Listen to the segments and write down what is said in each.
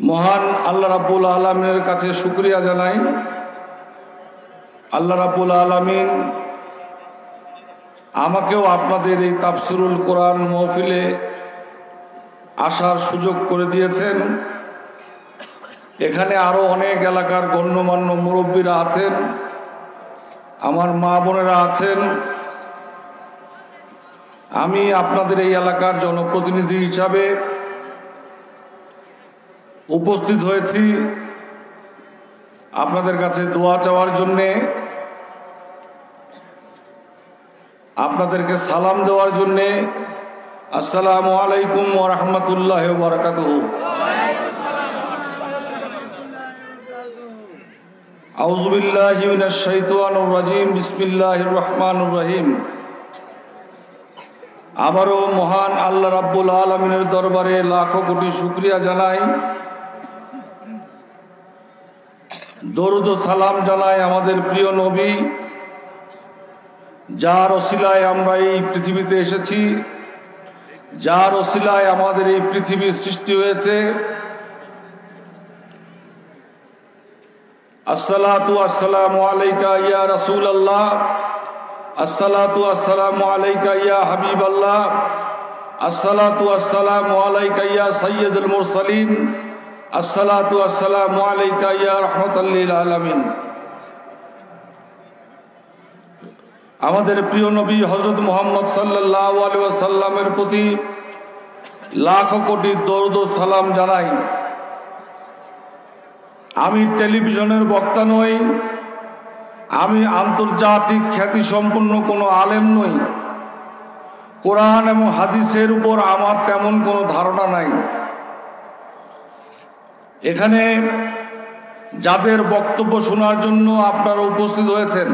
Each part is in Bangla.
মহান আল্লাহ রাব্বুল আলামিনের কাছে শুকরিয়া জানাই। আল্লাহ রাব্বুল আলামিন আমাকেও আপনাদের এই তাফসিরুল কোরআন মাহফিলে আসার সুযোগ করে দিয়েছেন। এখানে আরও অনেক এলাকার গণ্যমান্য মুরব্বীরা আছেন, আমার মা বোনেরা আছেন। আমি আপনাদের এই এলাকার জনপ্রতিনিধি হিসাবে উপস্থিত হয়েছি আপনাদের কাছে দোয়া চাওয়ার জন্যে, আপনাদেরকে সালাম দেওয়ার জন্যে। আসসালামু আলাইকুম ওয়া রাহমাতুল্লাহি ওয়া বারাকাতুহু। আউযু বিল্লাহি মিনাশ শাইতানির রাজীম। বিসমিল্লাহির রহমানির রহিম। আবারও মহান আল্লাহ রাব্বুল আলামিনের দরবারে লাখো কোটি শুকরিয়া জানাই, দরুদ ও সালাম জানাই আমাদের প্রিয় নবী, যার ওসিলায় আমরা এই পৃথিবীতে এসেছি, যার ওসিলায় আমাদের এই পৃথিবীর সৃষ্টি হয়েছে। আসসালাতু আসসালামু আলাইকা ইয়া রাসূলুল্লাহ, আসসালাতু আসসালামু আলাইকা ইয়া হাবিবাল্লাহ, আসসালাতু আসসালামু আলাইকা ইয়া সাইয়্যিদুল মুরসালিন, আসসালাতু আসসালামু আলাইকা ইয়া রাহমাতাল লিল আলামিন। আমাদের প্রিয় নবী হযরত মুহাম্মদ সাল্লাল্লাহু আলাইহি ওয়াসাল্লামের প্রতি লাখো কোটি দরুদ ও সালাম জানাই। আমি টেলিভিশনের বক্তা নই, আমি আন্তর্জাতিক খ্যাতিসম্পন্ন কোনো আলেম নই, কোরআন এবং হাদিসের উপর আমার তেমন কোনো ধারণা নাই। এখানে যাদের বক্তব্য শোনার জন্য আপনারা উপস্থিত হয়েছেন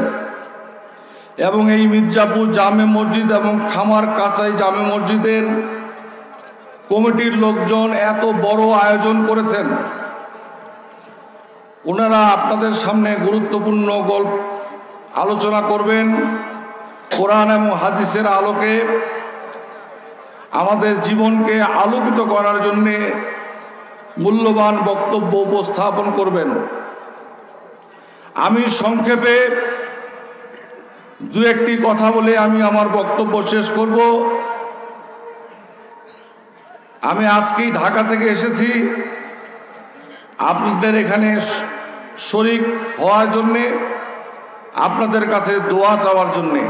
এবং এই মির্জাপুর জামে মসজিদ এবং খামার কাচাই জামে মসজিদের কমিটির লোকজন এত বড় আয়োজন করেছেন, ওনারা আপনাদের সামনে গুরুত্বপূর্ণ গল্প আলোচনা করবেন। কোরআন এবং হাদিসের আলোকে আমাদের জীবনকে আলোকিত করার জন্যে মূল্যবান বক্তব্য উপস্থাপন করবেন। আমি সংক্ষেপে দু একটি কথা বলে আমি আমার বক্তব্য শেষ করব। আমি আজকেই ঢাকা থেকে এসেছি আপনাদের এখানে শরীক হওয়ার জন্যে, আপনাদের কাছে দোয়া চাওয়ার জন্যে।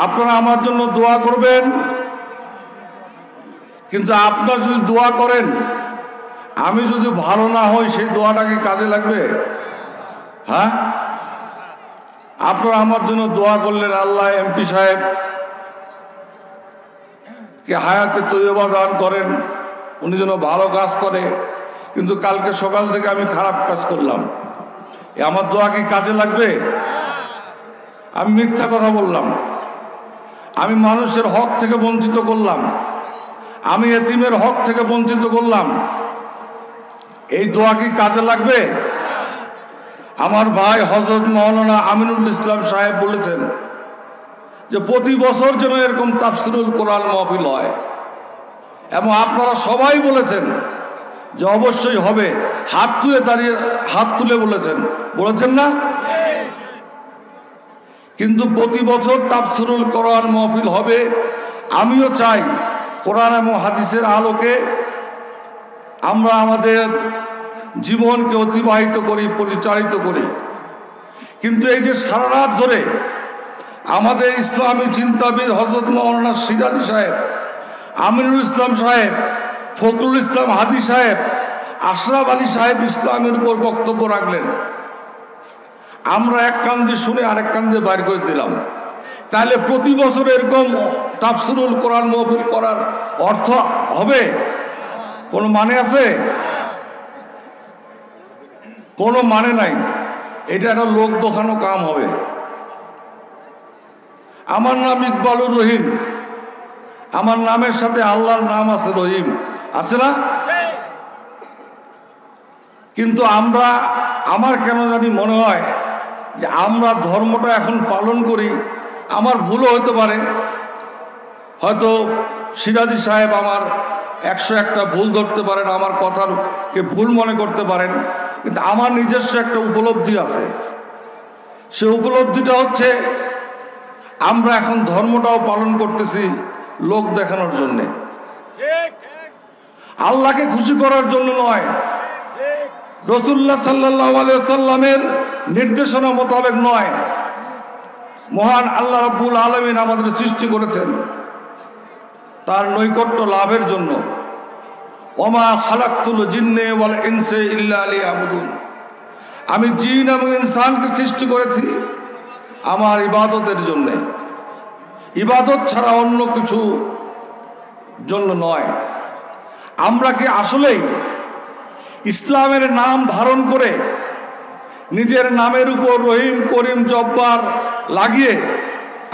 আপনারা আমার জন্য দোয়া করবেন, কিন্তু আপনারা যদি দোয়া করেন, আমি যদি ভালো না হই, সেই দোয়াটা কি কাজে লাগবে? হ্যাঁ, আপনারা আমার জন্য দোয়া করলেন, আল্লাহ এমপি সাহেব কে হায়াতে তৈয়বা দান করেন, উনি যেন ভালো কাজ করে। কিন্তু কালকে সকাল থেকে আমি খারাপ কাজ করলাম, আমার দোয়া কি কাজে লাগবে? আমি মিথ্যা কথা বললাম, আমি মানুষের হক থেকে বঞ্চিত করলাম, আমি এতিমের হক থেকে বঞ্চিত করলাম, এই দোয়া কি কাজে লাগবে? আমার ভাই হযরত মাওলানা আমিনুল ইসলাম সাহেব বলেছেন যে প্রতি বছর যেন এরকম তাফসিরুল কোরআন মাহফিল হয়, এবং আপনারা সবাই বলেছেন যে অবশ্যই হবে। হাত তুলে বলেছেন না? কিন্তু প্রতি বছর তাফসিরুল কোরআন মাহফিল হবে। আমিও চাই কোরআন এবং হাদিসের আলোকে আমরা আমাদের জীবনকে অতিবাহিত করি, পরিচালিত করি। কিন্তু এই যে সারা রাত ধরে আমাদের ইসলামী চিন্তাবিদ হযরত মাওলানা সিরাজি সাহেব, আমিনুল ইসলাম সাহেব, ফখরুল ইসলাম হাদি সাহেব, আশরাফ আলী সাহেব ইসলামের উপর বক্তব্য রাখলেন, আমরা এক কান দিয়ে শুনে আরেক কান দিয়ে বাইর করে দিলাম। তাহলে প্রতি বছর এরকম তাফসিরুল কোরআন মাহফিল করার অর্থ হবে? কোনো মানে আছে? কোনো মানে নাই। এটা একটা লোক দেখানো কাম হবে। আমার নাম ইকবালুর রহিম, আমার নামের সাথে আল্লাহর নাম আছে রহিম, আছে না? কিন্তু আমার কেন জানি মনে হয় যে আমরা ধর্মটা এখন পালন করি, আমার ভুলও হতে পারে, হয়তো সিরাজি সাহেব আমার 101টা ভুল ধরতে পারেন, আমার কথাকে ভুল মনে করতে পারেন, কিন্তু আমার নিজস্ব একটা উপলব্ধি আছে। সে উপলব্ধিটা হচ্ছে আমরা এখন ধর্মটাও পালন করতেছি লোক দেখানোর জন্যে, আল্লাহকে খুশি করার জন্য নয়, রাসূলুল্লাহ সাল্লাল্লাহু আলাইহি সাল্লামের নির্দেশনা মোতাবেক নয়। মহান আল্লাহ রাব্বুল আলামিন আমাদের সৃষ্টি করেছেন তার নৈকট্য লাভের জন্য। ওমা খালাকতুল জিন্নে ওয়াল ইনসা ইল্লা লিয়াবুদুন, আমি জিন এবং ইনসানকে সৃষ্টি করেছি আমার ইবাদতের জন্যে, ইবাদত ছাড়া অন্য কিছু জন্য নয়। আমরা কি আসলেই ইসলামের নাম ধারণ করে নিজের নামের উপর রহিম করিম জব্বার লাগিয়ে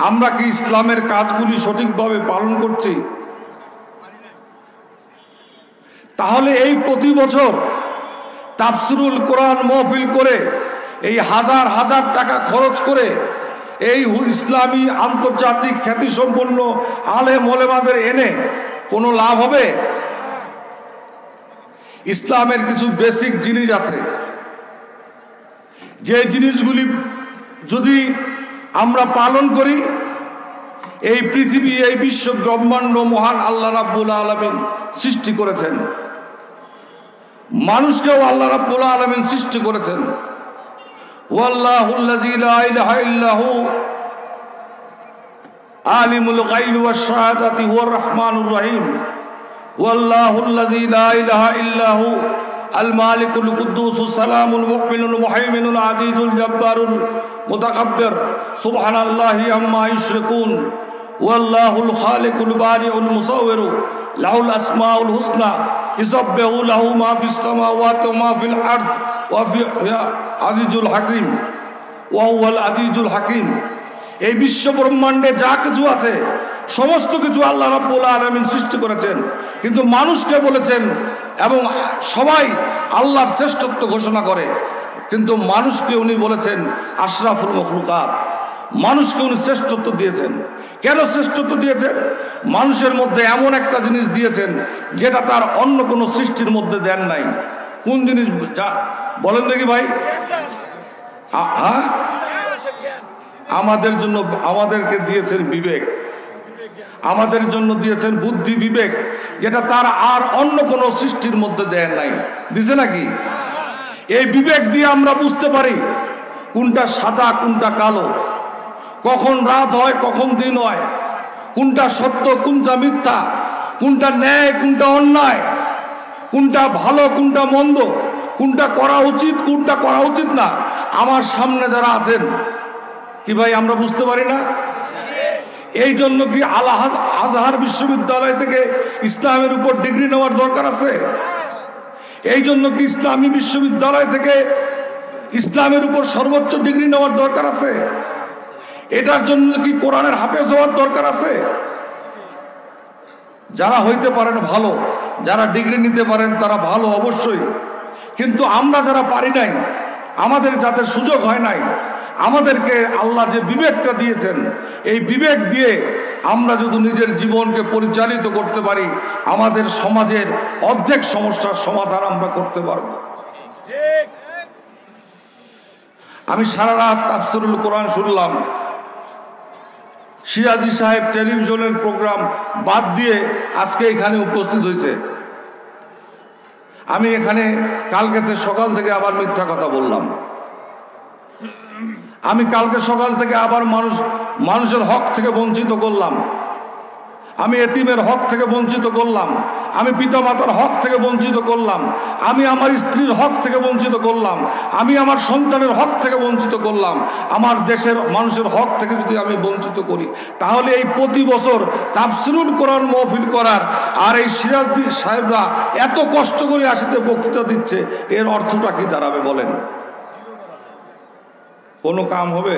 আমরা কি ইসলামের কাজগুলি সঠিকভাবে পালন করছি? তাহলে এই প্রতি বছর তাফসিরুল কোরআন মাহফিল করে এই হাজার হাজার টাকা খরচ করে এই ইসলামী আন্তর্জাতিক খ্যাতিসম্পন্ন আলেম ওলেমাদের এনে কোনো লাভ হবে? ইসলামের কিছু বেসিক জিনিস আছে, যে জিনিসগুলি যদি আমরা পালন করি, এই পৃথিবী এই বিশ্ব ব্রহ্মাণ্ড মহান আল্লাহ রাব্বুল আলামিন সৃষ্টি করেছেন, মানুষকেও আল্লাহ রাব্বুল আলামিন সৃষ্টি করেছেন। ওয়াল্লাহুল্লাযী লা ইলাহা ইল্লাহু আলিমুল গায়বি ওয়াশ শাহাদাতি হুয়ার রহমানুর রহিম। ওয়াল্লাহুল্লাযী লা ইলাহা ইল্লাহু আল মালিকুল কুদ্দুসুস সালামুল মুমিনুল মুহাইমিনুল আজিজুল জব্বারুল মুতাকাব্বির সুবহানাল্লাহি আম্মা ইউশরিকুন। ওয়াল্লাহুল খালিকুল বারিউল মুসাওবিরু লাহুল আসমাউল হুসনা ইসাব্বিহু লাহু মা ফিস সামাওয়াতি ওয়া মা ফিল আরদ ওয়া হুয়া আজিজুল হাকীম ওয়া হুয়াল আজিজুল হাকীম। এই বিশ্ব ব্রহ্মাণ্ডে যা কিছু আছে সমস্ত কিছু আল্লাহ রাব্বুল আলামিন সৃষ্টি করেছেন, কিন্তু মানুষকে বলেছেন, এবং সবাই আল্লাহর শ্রেষ্ঠত্ব ঘোষণা করে, কিন্তু মানুষকে উনি বলেছেন আশরাফুল মখলুকাত। মানুষকে উনি শ্রেষ্ঠত্ব দিয়েছেন। কেন শ্রেষ্ঠত্ব দিয়েছেন? মানুষের মধ্যে এমন একটা জিনিস দিয়েছেন যেটা তার অন্য কোনো সৃষ্টির মধ্যে দেন নাই। কোন জিনিস যা বলেন দেখি ভাই? হ্যাঁ, আমাদের জন্য আমাদেরকে দিয়েছেন বিবেক, আমাদের জন্য দিয়েছেন বুদ্ধি বিবেক, যেটা তার আর অন্য কোনো সৃষ্টির মধ্যে দেন নাই। দিছে নাকি? এই বিবেক দিয়ে আমরা বুঝতে পারি কোনটা সাদা কোনটা কালো, কখন রাত হয় কখন দিন হয়, কোনটা সত্য কোনটা মিথ্যা, কোনটা ন্যায় কোনটা অন্যায়, কোনটা ভালো কোনটা মন্দ, কোনটা করা উচিত কোনটা করা উচিত না। আমার সামনে যারা আছেন কি ভাই আমরা বুঝতে পারি না? এই জন্য কি আল আজহার বিশ্ববিদ্যালয় থেকে ইসলামের উপর ডিগ্রি নেওয়ার দরকার আছে? এই জন্য কি ইসলামী বিশ্ববিদ্যালয় থেকে ইসলামের উপর সর্বোচ্চ ডিগ্রি নেওয়ার দরকার আছে? এটার জন্য কি কোরআনের হাফেজ হওয়ার দরকার আছে? যারা হইতে পারেন ভালো, যারা ডিগ্রি নিতে পারেন তারা ভালো অবশ্যই, কিন্তু আমরা যারা পারি নাই, আমাদের যাদের সুযোগ হয় নাই, আমাদেরকে আল্লাহ যে বিবেকটা দিয়েছেন, এই বিবেক দিয়ে আমরা যদি নিজের জীবনকে পরিচালিত করতে পারি, আমাদের সমাজের অর্ধেক সমস্যার সমাধান আমরা করতে পারব। আমি সারা রাত তাফসিরুল কোরআন শুনলাম। সিরাজি সাহেব টেলিভিশনের প্রোগ্রাম বাদ দিয়ে আজকে এখানে উপস্থিত হয়েছে। আমি এখানে কালকেতে সকাল থেকে আবার মিথ্যা কথা বললাম। আমি কালকে সকাল থেকে আবার মানুষের হক থেকে বঞ্চিত করলাম, আমি এতিমের হক থেকে বঞ্চিত করলাম, আমি পিতামাতার হক থেকে বঞ্চিত করলাম, আমি আমার স্ত্রীর হক থেকে বঞ্চিত করলাম, আমি আমার সন্তানের হক থেকে বঞ্চিত করলাম। আমার দেশের মানুষের হক থেকে যদি আমি বঞ্চিত করি, তাহলে এই প্রতি বছর তাফসিরুল কোরআন মাহফিল করার আর এই সিরাজি সাহেবরা এত কষ্ট করে আসছে বক্তৃতা দিচ্ছে, এর অর্থটা কি দাঁড়াবে বলেন? কোনো কাম হবে?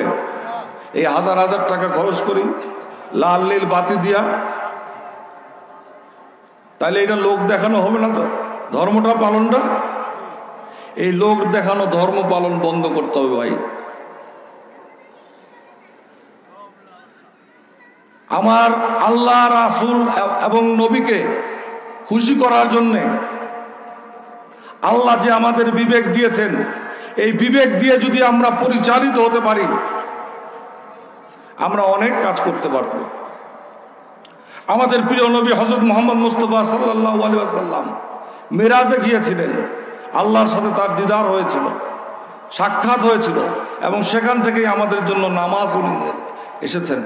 এই হাজার হাজার টাকা খরচ করি লাল নীল বাতি দিয়া, তাহলে এটা লোক দেখানো হবে না তো? ধর্মটা পালনটা, এই লোক দেখানো ধর্ম পালন বন্ধ করতে হবে ভাই। আমার আল্লাহ রাসূল এবং নবীকে খুশি করার জন্যে। আল্লাহ যে আমাদের বিবেক দিয়েছেন, এই বিবেক দিয়ে যদি আমরা পরিচালিত হতে পারি, আমরা অনেক কাজ করতে পারব। আমাদের প্রিয় নবী হযরত মুহাম্মদ মুস্তাফা সাল্লাল্লাহু আলাইহি ওয়াসাল্লাম মেরাজে গিয়েছিলেন, আল্লাহর সাথে তার দিদার হয়েছিল, সাক্ষাৎ হয়েছিল, এবং সেখান থেকেই আমাদের জন্য নামাজ এসেছেন।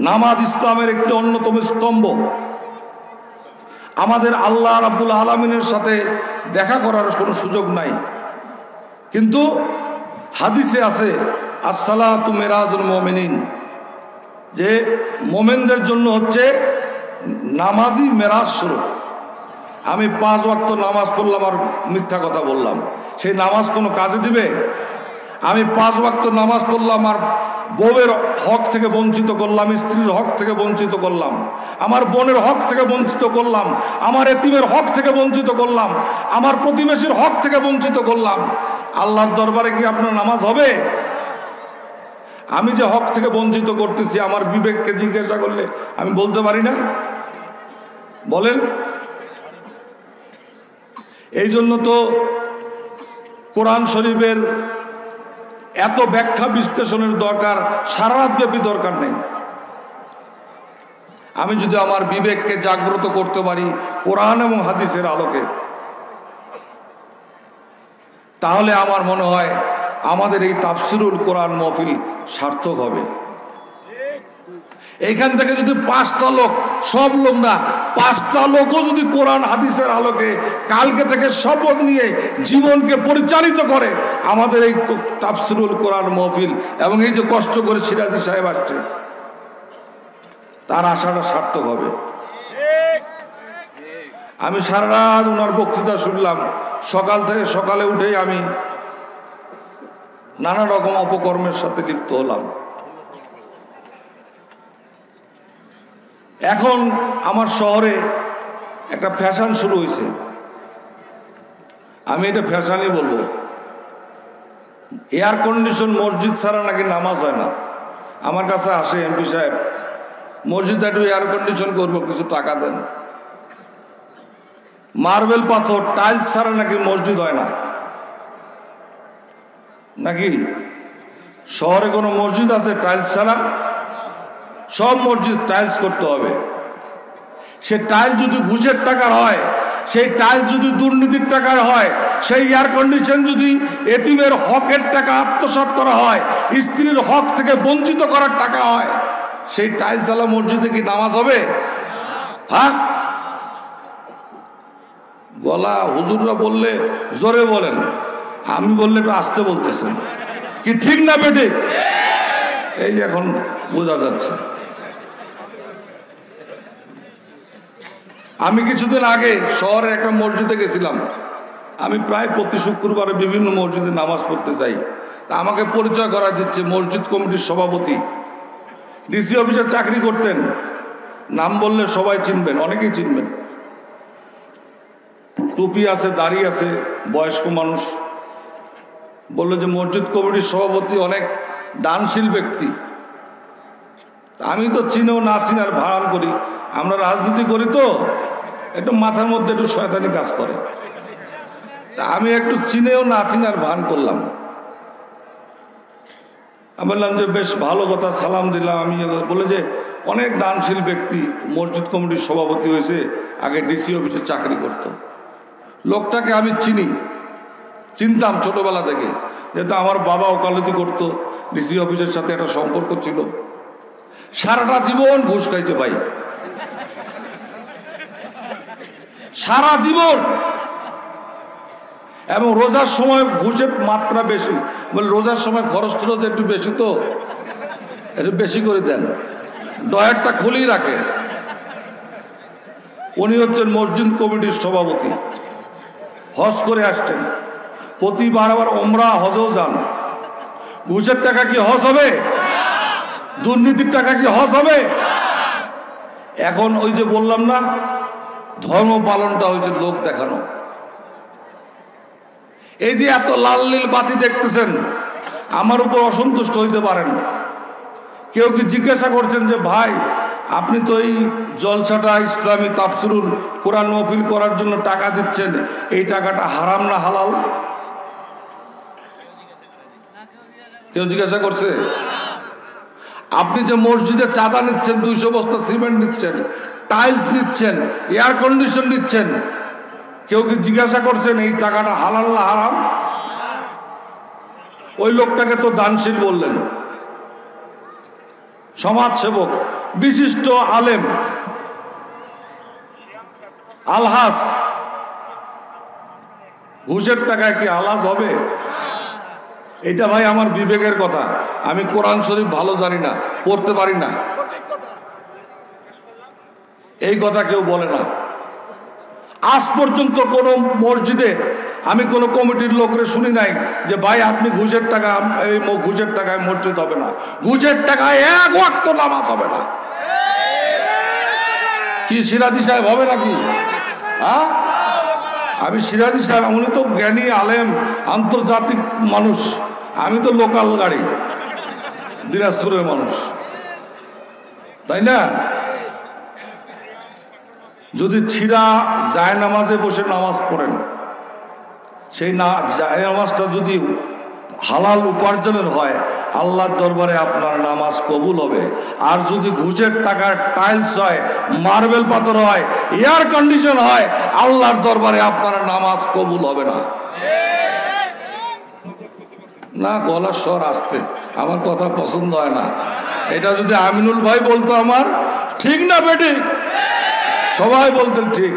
নামাজ ইসলামের একটি অন্যতম স্তম্ভ। আমাদের আল্লাহ রাব্বুল আলামিনের সাথে দেখা করার কোনো সুযোগ নাই, কিন্তু হাদিসে আছে আসসালাতু মিরাজুল মুমিনিন, যে মোমেনদের জন্য হচ্ছে নামাজই মেরাজ স্বরূপ। আমি 5 ওয়াক্ত নামাজ পড়লাম আর মিথ্যা কথা বললাম, সেই নামাজ কোনো কাজে দিবে? আমি 5 ওয়াক্ত নামাজ পড়লাম আর বউয়ের হক থেকে বঞ্চিত করলাম, স্ত্রীর হক থেকে বঞ্চিত করলাম, আমার বোনের হক থেকে বঞ্চিত করলাম, আমার এতিমের হক থেকে বঞ্চিত করলাম, আমার প্রতিবেশীর হক থেকে বঞ্চিত করলাম, আল্লাহর দরবারে কি আপনার নামাজ হবে? আমি যে হক থেকে বঞ্চিত করতেছি, আমার বিবেককে জিজ্ঞাসা করলে আমি বলতে পারি না? বলেন। এই জন্য তো কোরআন শরীফের এত ব্যাখ্যা বিশ্লেষণের দরকার সারা রাতব্যাপী দরকার নেই। আমি যদি আমার বিবেককে জাগ্রত করতে পারি কোরআন এবং হাদিসের আলোকে, তাহলে আমার মনে হয় আমাদের এই তাফসিরুল কোরআন মাহফিল সার্থক হবে। এইখান থেকে যদি 5টা লোক, সব লোক না, 5টা লোকও যদি কোরআন হাদিসের আলোকে কালকে থেকে শপথ নিয়ে জীবনকে পরিচালিত করে, আমাদের এই তাফসিরুল কোরআন মাহফিল এবং এই যে কষ্ট করে সিরাজি সাহেব আসছে, তার আশাটা সার্থক হবে। আমি সারা রাত ওনার বক্তৃতা শুনলাম, সকালে উঠেই আমি নানা রকম অপকর্মের সাথে লিপ্ত হলাম। এখন আমার শহরে একটা ফ্যাশন শুরু হয়েছে, আমি এটা ফ্যাশনই বলবো। এয়ার কন্ডিশন মসজিদ ছাড়া নাকি নামাজ হয় না। আমার কাছে আসে এমপি সাহেব, মসজিদে একটু এয়ার কন্ডিশন করবো, কিছু টাকা দেন। মার্বেল পাথর টাইলস ছাড়া নাকি মসজিদ হয় না। নাকি শহরে কোনো মসজিদ আছে টাইলস ছাড়া? সব মসজিদ টাইলস করতে হবে। সে টাইল যদি ঘুষের টাকার হয়, সেই টাইল যদি দুর্নীতির টাকার হয়, সেই এয়ার কন্ডিশন যদি এতিমের হকের টাকা আত্মসাৎ করা হয়, স্ত্রীর হক থেকে বঞ্চিত করার টাকা হয়, সেই টাইলসওয়ালা মসজিদে কি নামাজ হবে? হ্যাঁ, বলা হুজুররা বললে জোরে বলেন, আমি বললে একটু আস্তে বলতেছেন, কি ঠিক না বেটে? এই যে এখন বোঝা যাচ্ছে। আমি কিছুদিন আগে শহরের একটা মসজিদে গেছিলাম। আমি প্রায় প্রতি শুক্রবারে বিভিন্ন মসজিদে নামাজ পড়তে যাই। তা আমাকে পরিচয় করা দিচ্ছে মসজিদ কমিটির সভাপতি, ডিসি অফিসে চাকরি করতেন। নাম বললে সবাই চিনবেন, অনেকেই চিনবেন। টুপি আছে, দাড়ি আছে, বয়স্ক মানুষ। বললো যে মসজিদ কমিটির সভাপতি অনেক দানশীল ব্যক্তি। আমি তো চিনেও না চিনার ভাড়ান করি, আমরা রাজনীতি করি তো একটু মাথার মধ্যে একটু শয়তানি কাজ করে। তা আমি একটু চিনেও না চিনার ভান করলাম। আমি বললাম যে বেশ ভালো কথা, সালাম দিলাম। আমি বলে যে অনেক দানশীল ব্যক্তি, মসজিদ কমিটির সভাপতি হয়েছে, আগে ডিসি অফিসে চাকরি করত। লোকটাকে আমি চিনতাম ছোটবেলা থেকে, যেহেতু আমার বাবা ওকালতি করতো, ডিসি অফিসের সাথে একটা সম্পর্ক ছিল। সারাটা জীবন ঘুষ খাইছে ভাই, সারা জীবন। এবং রোজার সময় ঘুষের মাত্রা বেশি, বলে রোজার সময় খরচ টরচ একটু বেশি, তো একটু বেশি করে দেন, ডয়ারটা খুলেই রাখে। উনি হচ্ছেন মসজিদ কমিটির সভাপতি, হজ করে আসছেন, প্রতিবার আবার ওমরা হজও যান। ঘুষের টাকা কি হজ হবে? দুর্নীতির টাকা কি হজ হবে? এখন ওই যে বললাম না, ধর্ম পালনটা হয়েছে লোক দেখানো। এই যে এত লাল নীল বাতি দেখতেছেন, আমার উপর অসন্তুষ্ট হইতে পারেন। কেউ কি জিজ্ঞাসা করছেন যে ভাই আপনি তো এই জলসাটা ইসলামী তাফসিরুল কোরআন মাহফিল করার জন্য টাকা দিচ্ছেন, এই টাকাটা হারাম না হালাল? কেউ জিজ্ঞাসা করছে? আপনি যে মসজিদে চাঁদা নিচ্ছেন, 200 বস্তা সিমেন্ট নিচ্ছেন, টাইলস নিচ্ছেন, এয়ার কন্ডিশন নিচ্ছেন, কেউ কি জিজ্ঞাসা করছেন এই টাকাটা হালাল না হারাম? ওই লোকটাকে তো দানশীল বললেন, সমাজসেবক, বিশিষ্ট আলেম, আলহাস। ঘুষের টাকায় কি আলহাস হবে? এটা ভাই আমার বিবেকের কথা। আমি কোরআন শরীফ ভালো জানি না, পড়তে পারি না, এই কথা কেউ বলে না। আজ পর্যন্ত কোনো মসজিদে আমি কোনো কমিটির লোকরে শুনি নাই যে ভাই আপনি ঘুষের টাকা, এই ঘুষের টাকায় মসজিদ হবে না, ঘুষের টাকায় এক ওয়াক্ত নামাজ হবে না। কি সিরাজি সাহেব হবে নাকি? হ্যাঁ, আমি সিরাজি সাহেব, উনি তো জ্ঞানী আলেম, আন্তর্জাতিক মানুষ, আমি তো লোকাল গাড়ি, দিনাজপুরের মানুষ, তাই না? যদি ছিঁড়া জায় নামাজে বসে নামাজ পড়েন, সেই জায় নামাজটা যদি হালাল উপার্জনের হয়, আল্লাহর দরবারে আপনার নামাজ কবুল হবে। আর যদি ঘুষের টাকার টাইলস হয়, মার্বেল পাথর হয়, এয়ার কন্ডিশন হয়, আল্লাহর দরবারে আপনার নামাজ কবুল হবে না। না, গলার স্বর আসতে আমার কথা পছন্দ হয় না। এটা যদি আমিনুল ভাই বলতো আমার ঠিক না বেটি, সবাই বলতেন ঠিক।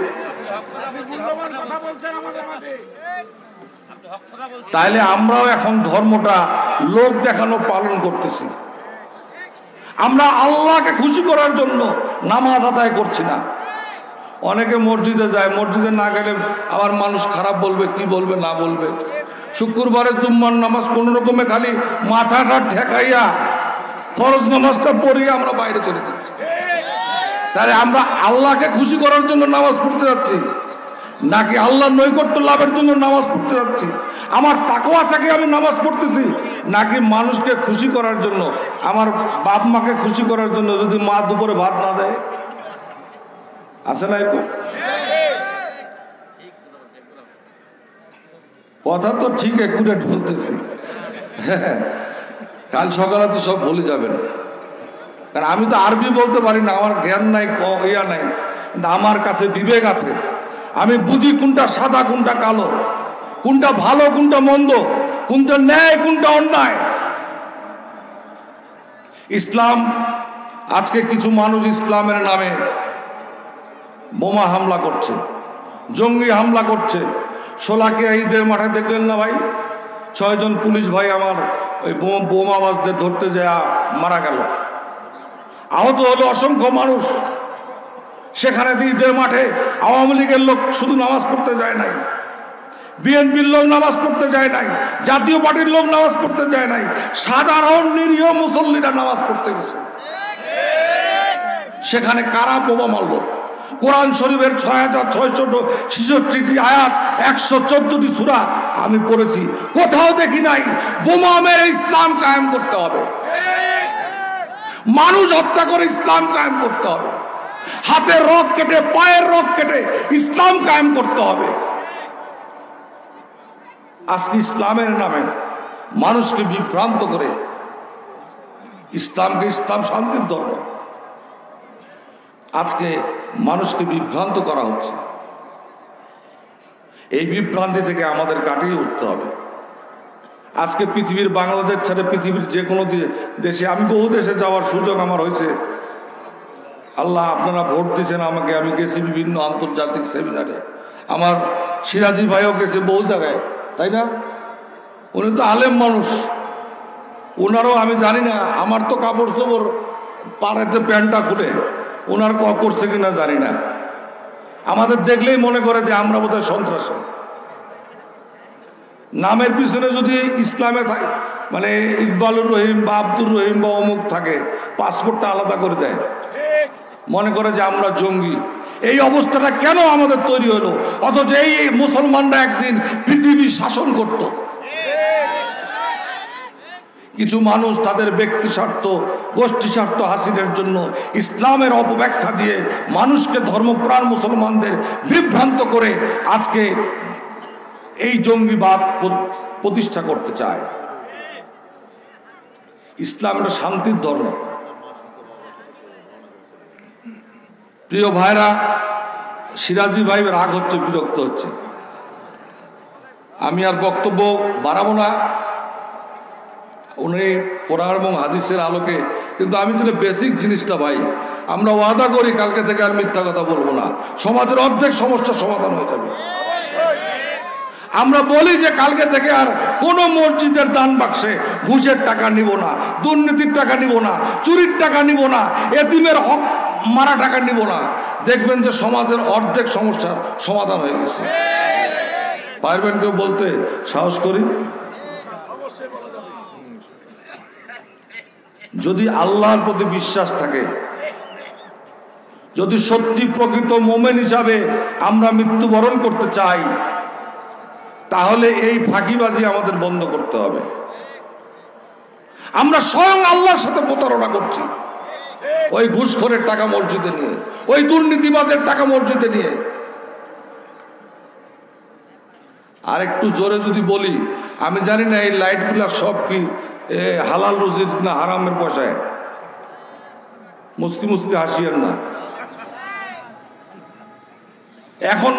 তাইলে আমরাও এখন ধর্মটা লোক দেখানো পালন করতেছি। আমরা আল্লাহকে খুশি করার জন্য নামাজ আদায় করছি না। অনেকে মসজিদে যায়, মসজিদে না গেলে আবার মানুষ খারাপ বলবে, কি বলবে না বলবে। শুক্রবারে জুম্মার নামাজ কোন রকমে খালি মাথাটা ঠেকাইয়া ফরজ নামাজটা পড়িয়ে আমরা বাইরে চলে যাচ্ছি। তাহলে আমরা আল্লাহকে খুশি করার জন্য নামাজ পড়তে যাচ্ছি, নাকি আল্লাহর নৈকট্য লাভের জন্য নামাজ পড়তে যাচ্ছি? আমার তাকওয়া থেকে আমি নামাজ পড়তেছি, নাকি মানুষকে খুশি করার জন্য, আমার বাপ মাকে খুশি করার জন্য? যদি মা দুপুরে ভাত না দেয়, আছে না এরকম কথা? তো ঠিক একুরেট বলতেছি। কাল সকালে তো সব ভুলে যাবেন, কারণ আমি তো আরবি বলতে পারি না, আমার জ্ঞান নাই, ইয়া নাই, কিন্তু আমার কাছে বিবেক আছে। আমি বুঝি কোনটা সাদা, কোনটা কালো, কোনটা ভালো, কোনটা মন্দ, কোনটা ন্যায়, কোনটা অন্যায়। ইসলাম, আজকে কিছু মানুষ ইসলামের নামে বোমা হামলা করছে, জঙ্গি হামলা করছে। শোলাকিয়া ঈদের মাঠে দেখলেন না ভাই, 6 জন পুলিশ ভাই আমার ওই বোমাবাজদের ধরতে যায় মারা গেল, আহত হলো অসংখ্য মানুষ। সেখানে ঈদের মাঠে আওয়ামী লীগের লোক শুধু নামাজ পড়তে যায় নাই, বিএনপির লোক নামাজ পড়তে যায় নাই, জাতীয় পার্টির লোক নামাজ পড়তে যায় নাই, সাধারণ নিরীহ মুসল্লিরা নামাজ পড়তে গেছে। সেখানে কারা বোমা মারল? কোরআন শরীফের 6666টি আয়াত, 114টি সূরা আমি পড়েছি, কোথাও দেখি নাই বোমা মেরে ইসলাম কায়েম করতে হবে, মানুষ হত্যা করে ইসলাম কায়েম করতে হবে, হাতের রগ কেটে, পায়ের রগ কেটে ইসলাম কায়েম করতে হবে। আজকে ইসলামের নামে মানুষকে বিভ্রান্ত করে, ইসলাম শান্তির ধর্ম, আজকে মানুষকে বিভ্রান্ত করা হচ্ছে। এই বিভ্রান্তি থেকে আমাদের কাটিয়ে উঠতে হবে। আজকে পৃথিবীর, বাংলাদেশ ছাড়া পৃথিবীর যে কোনো দেশে, আমি বহু দেশে যাওয়ার সুযোগ আমার হয়েছে। আল্লাহ, আপনারা ভোট দিয়েছেন আমাকে, আমি গেছি বিভিন্ন আন্তর্জাতিক সেমিনারে। আমার সিরাজি ভাইও গেছে বহু জায়গায়, তাই না? উনি তো আলেম মানুষ, ওনারও আমি জানি না, আমার তো কাপড় চোপড় পাড়াতে প্যান্টটা খুলে, ওনার করছে কিনা জানি না। আমাদের দেখলেই মনে করে যে আমরা বোধহয় সন্ত্রাসী। নামের পিছনে যদি ইসলামে থাকে, মানে ইকবালুর রহিম বা আব্দুর রহিম বা অমুক থাকে, পাসপোর্টটা আলাদা করে দেয়, মনে করে যে আমরা জঙ্গি। এই অবস্থাটা কেন আমাদের তৈরি হলো? অথচ এই মুসলমানরা একদিন পৃথিবী শাসন করত, কিছু মানুষ তাদের ব্যক্তি স্বার্থ, গোষ্ঠী স্বার্থ হাসিলের জন্য ইসলামের অপব্যাখ্যা দিয়ে মানুষকে ধর্মপ্রাণ মুসলমানদের বিভ্রান্ত করে আজকে এই জঙ্গিবাদ প্রতিষ্ঠা করতে চায়। ইসলাম একটা শান্তির ধর্ম। প্রিয় ভাইরা, সিরাজি ভাই রাগ হচ্ছে, বিরক্ত হচ্ছে, আমি আর বক্তব্য বাড়াবো না। উনি কোরআন এবং হাদিসের আলোকে, কিন্তু আমি যেটা বেসিক জিনিসটা ভাই, আমরা ওয়াদা করি কালকে থেকে আর মিথ্যা কথা বলবো না, সমাজের অর্ধেক সমস্যার সমাধান হয়ে যাবে। আমরা বলি যে কালকে থেকে আর কোনো মসজিদের দান বাক্সে ঘুষের টাকা নিব না, দুর্নীতির টাকা নিব না, চুরির টাকা নিব না, এতিমের হক মারা টাকা নিব না। দেখবেন যে সমাজের অর্ধেক সমস্যার সমাধান হয়ে গেছে। পারবেন কেউ বলতে? সাহস করি। যদি আল্লাহর প্রতি বিশ্বাস থাকে, যদি সত্যি প্রকৃত মোমেন হিসাবে আমরা মৃত্যুবরণ করতে চাই, তাহলে এই ফাঁকিবাজি আমাদের বন্ধ করতে হবে। আমরা স্বয়ং আল্লাহর সাথে প্রতারণা করছি, ওই ঘুষখোরের টাকা মসজিদে নিয়ে, ওই দুর্নীতিবাজের টাকা মসজিদে নিয়ে। আর একটু জোরে যদি বলি, আমি জানি না এই লাইটগুলা সব কি হালাল রুজির না হারামের পয়সায়। মুসকি মুসকি হাসিয়েন না। এখন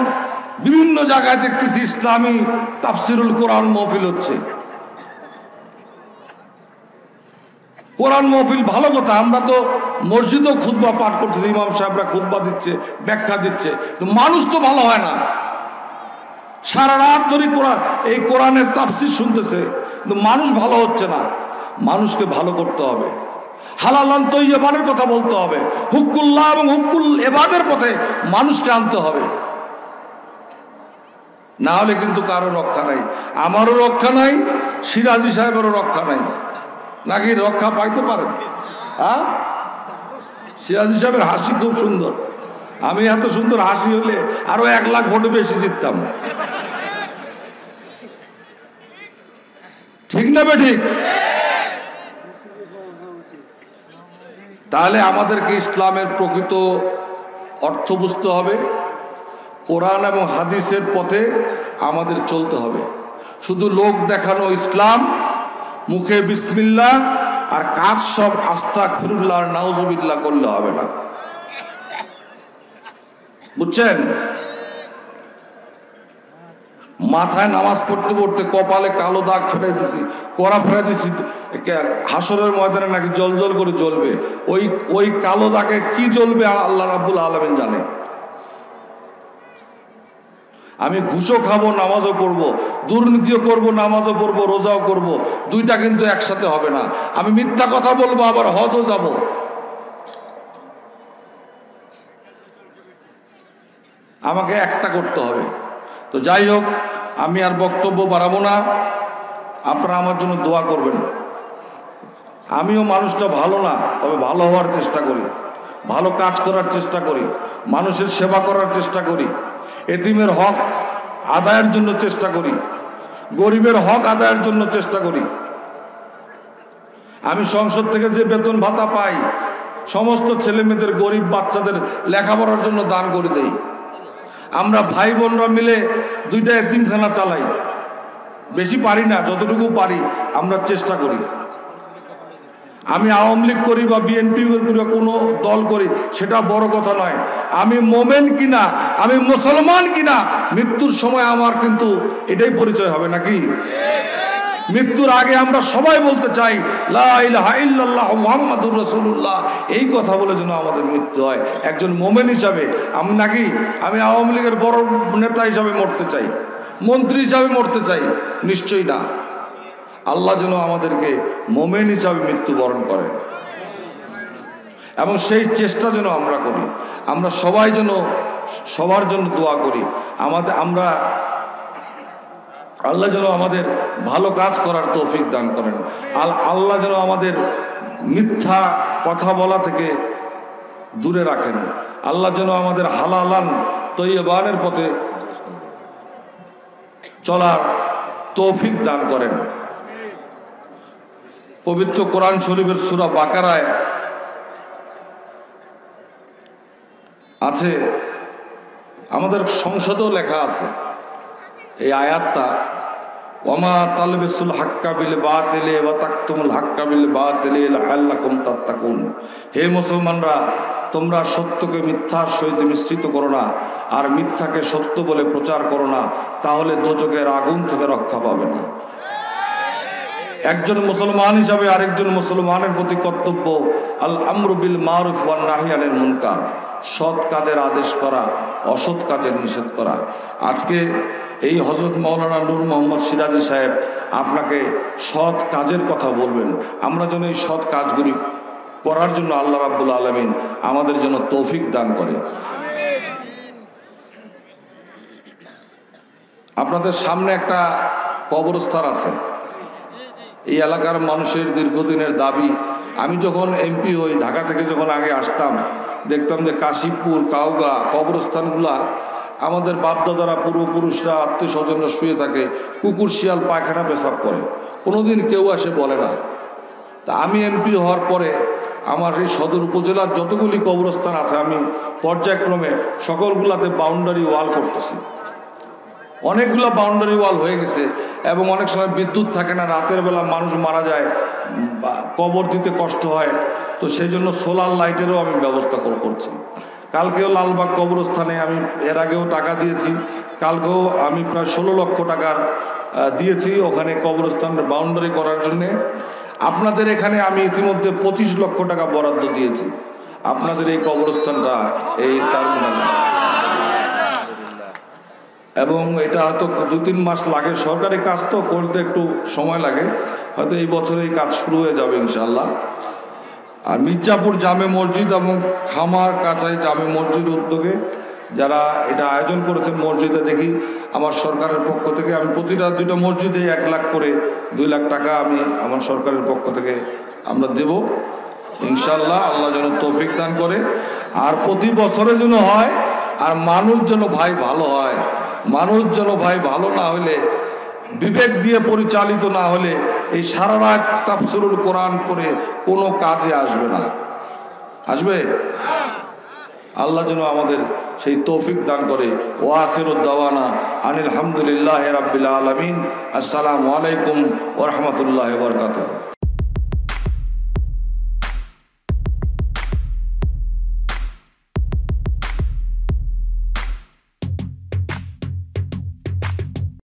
বিভিন্ন জায়গায় দেখতেছি ইসলামী তাফসিরুল কোরআন মাহফিল হচ্ছে। কোরআন মাহফিল ভালো কথা, আমরা তো মসজিদও খুতবা পাঠ করতেছি, ইমাম সাহেবরা খুতবা দিচ্ছে, ব্যাখ্যা দিচ্ছে, তো মানুষ তো ভালো হয় না। সারা রাত ধরে এই কোরআনের তাফসির শুনতেছে, কিন্তু মানুষ ভালো হচ্ছে না। মানুষকে ভালো করতে হবে, হালালান তৈয়বানের কথা বলতে হবে, হুকুল্লাহ এবং হুকুল এবাদের পথে মানুষকে আনতে হবে। না হলে কিন্তু কারো রক্ষা নাই, আমারও রক্ষা নাই, সিরাজি সাহেবেরও রক্ষা নাই। নাকি রক্ষা পাইতে পারেন? হ্যাঁ, সিরাজি সাহেবের হাসি খুব সুন্দর। আমি এত সুন্দর হাসি হলে আরো 1 লাখ ভোটে বেশি জিততাম। ঠিক না বেঠিক? তাহলে আমাদেরকে ইসলামের প্রকৃত অর্থ বুঝতে হবে, কোরআন এবং হাদিসের পথে আমাদের চলতে হবে। শুধু লোক দেখানো ইসলাম, মুখে বিসমিল্লাহ আর কাজ সব আস্তাগফিরুল্লাহ আর নাউজুবিল্লাহ করলে হবে না। বুঝছেন? মাথায় নামাজ পড়তে পড়তে কপালে কালো দাগ ফেলে দিছি, কড়া ফেলে দিছি, হাসরের ময়দানে নাকি জল জল করে জ্বলবে। ওই কালো দাগে কি জ্বলবে আল্লাহ রাব্বুল আলামিন জানে। আমি ঘুষও খাবো, নামাজও পড়বো, দুর্নীতিও করবো, নামাজও পড়বো, রোজাও করব, দুইটা কিন্তু একসাথে হবে না। আমি মিথ্যা কথা বলবো, আবার হজও যাব। আমাকে একটা করতে হবে। তো যাই হোক, আমি আর বক্তব্য বাড়াবো না, আপনারা আমার জন্য দোয়া করবেন। আমিও মানুষটা ভালো না, তবে ভালো হওয়ার চেষ্টা করি, ভালো কাজ করার চেষ্টা করি, মানুষের সেবা করার চেষ্টা করি, এতিমের হক আদায়ের জন্য চেষ্টা করি, গরিবের হক আদায়ের জন্য চেষ্টা করি। আমি সংসদ থেকে যে বেতন ভাতা পাই, সমস্ত ছেলেমেয়েদের, গরিব বাচ্চাদের লেখাপড়ার জন্য দান করে দেই। আমরা ভাই বোনরা মিলে 2টা এতিমখানা চালাই। বেশি পারি না, যতটুকু পারি আমরা চেষ্টা করি। আমি আওয়ামী লীগ করি বা বিএনপি করি বা কোনো দল করি, সেটা বড় কথা নয়। আমি মোমেন কিনা, আমি মুসলমান কিনা, মৃত্যুর সময় আমার কিন্তু এটাই পরিচয় হবে নাকি? মৃত্যুর আগে আমরা সবাই বলতে চাই লা ইলাহা ইল্লাল্লাহ মুহাম্মাদুর রাসূলুল্লাহ, এই কথা বলে যেন আমাদের মৃত্যু হয় একজন মোমেন হিসাবে। আমি নাকি আমি আওয়ামী লীগের বড় নেতা হিসাবে মরতে চাই, মন্ত্রী হিসাবে মরতে চাই? নিশ্চয়ই না। আল্লাহ যেন আমাদেরকে মোমেন হিসাবে মৃত্যুবরণ করে, এবং সেই চেষ্টা যেন আমরা করি। আমরা সবাই যেন সবার জন্য দোয়া করি। আমরা আল্লাহ যেন আমাদের ভালো কাজ করার তৌফিক দান করেন। আল্লাহ যেন আমাদের মিথ্যা কথা বলা থেকে দূরে রাখেন। আল্লাহ যেন আমাদের হালালান তৈয়বানের পথে চলার তৌফিক দান করেন। পবিত্র কোরআন শরীফের সূরা বাকারায় আছে, আমাদের সংসদেও লেখা আছে এই আয়াতটা, ওয়ামা তালবিসুল হাক্কা বিল বাতিলি ওয়া তাকতুমুল হাক্কা বিল বাতিলি লাআল্লাকুম তাত্তাকুন। হে মুসলমানরা, তোমরা সত্যকে মিথ্যার সহিত মিশ্রিত করো না, আর মিথ্যাকে সত্য বলে প্রচার করো না, তাহলে দোজখের আগুন থেকে রক্ষা পাবে না। একজন মুসলমান হিসাবে আরেকজন মুসলমানের প্রতি কর্তব্য আল আমরু বিল মারুফ ওয়ান নাহি আনিল মুনকার, সৎ কাজের আদেশ করা, অসৎ কাজের নিষেধ করা। আজকে এই হযরত মাওলানা নূর মোহাম্মদ সিরাজি সাহেব আপনাকে সৎ কাজের কথা বলবেন। আমরা যেন এই সৎ কাজগুলি করার জন্য আল্লাহ রাব্বুল আলামিন আমাদের জন্য তৌফিক দান করে। আপনাদের সামনে একটা কবরস্থান আছে, এই এলাকার মানুষের দীর্ঘদিনের দাবি। আমি যখন এমপি হই, ঢাকা থেকে যখন আগে আসতাম, দেখতাম যে কাশীপুর, কাউগা কবরস্থানগুলা আমাদের বাপদাদারা, পূর্বপুরুষরা, আত্মীয় স্বজনরা শুয়ে থাকে, কুকুর শিয়াল পায়খানা পেশাব করে, কোনোদিন কেউ আসে বলে না। তা আমি এমপি হওয়ার পরে আমার এই সদর উপজেলার যতগুলি কবরস্থান আছে, আমি পর্যায়ক্রমে সকলগুলাতে বাউন্ডারি ওয়াল করতেছি। অনেকগুলো বাউন্ডারি ওয়াল হয়ে গেছে, এবং অনেক সময় বিদ্যুৎ থাকে না, রাতের বেলা মানুষ মারা যায়, কবর দিতে কষ্ট হয়, তো সেই জন্য সোলার লাইটেরও আমি ব্যবস্থা করছি। কালকেও লালবাগ কবরস্থানে আমি এর আগেও টাকা দিয়েছি, কালকেও আমি প্রায় 16 লক্ষ টাকার দিয়েছি ওখানে কবরস্থানের বাউন্ডারি করার জন্যে। আপনাদের এখানে আমি ইতিমধ্যে 25 লক্ষ টাকা বরাদ্দ দিয়েছি আপনাদের এই কবরস্থানটা, এই টার্মিনালে। এবং এটা হয়তো 2-3 মাস লাগে, সরকারি কাজ তো করতে একটু সময় লাগে, হয়তো এই বছরে এই কাজ শুরু হয়ে যাবে ইনশাল্লাহ। আর মির্জাপুর জামে মসজিদ এবং খামার কাছাই জামে মসজিদ উদ্যোগে যারা এটা আয়োজন করেছেন, মসজিদে দেখি আমার সরকারের পক্ষ থেকে আমি প্রতিটা 2টা মসজিদে 1 লাখ করে 2 লাখ টাকা আমি আমার সরকারের পক্ষ থেকে আমরা দেব ইনশাল্লাহ। আল্লাহ যেন তৌফিক দান করে, আর প্রতি বছরে যেন হয়, আর মানুষ যেন ভাই ভালো হয়। মানুষ যেন ভাই ভালো না হলে, বিবেক দিয়ে পরিচালিত না হলে, এই সারা রাত তাফসীরুল কোরআন পড়ে কোনো কাজে আসবে না। আসবে? আল্লাহ যেন আমাদের সেই তৌফিক দান করে। ওয়া আখিরুদ দাওয়ানা আনিল হামদুলিল্লাহি রাব্বিল আলামিন। আসসালামু আলাইকুম ওয়া রাহমাতুল্লাহি ওয়া বারাকাতুহু।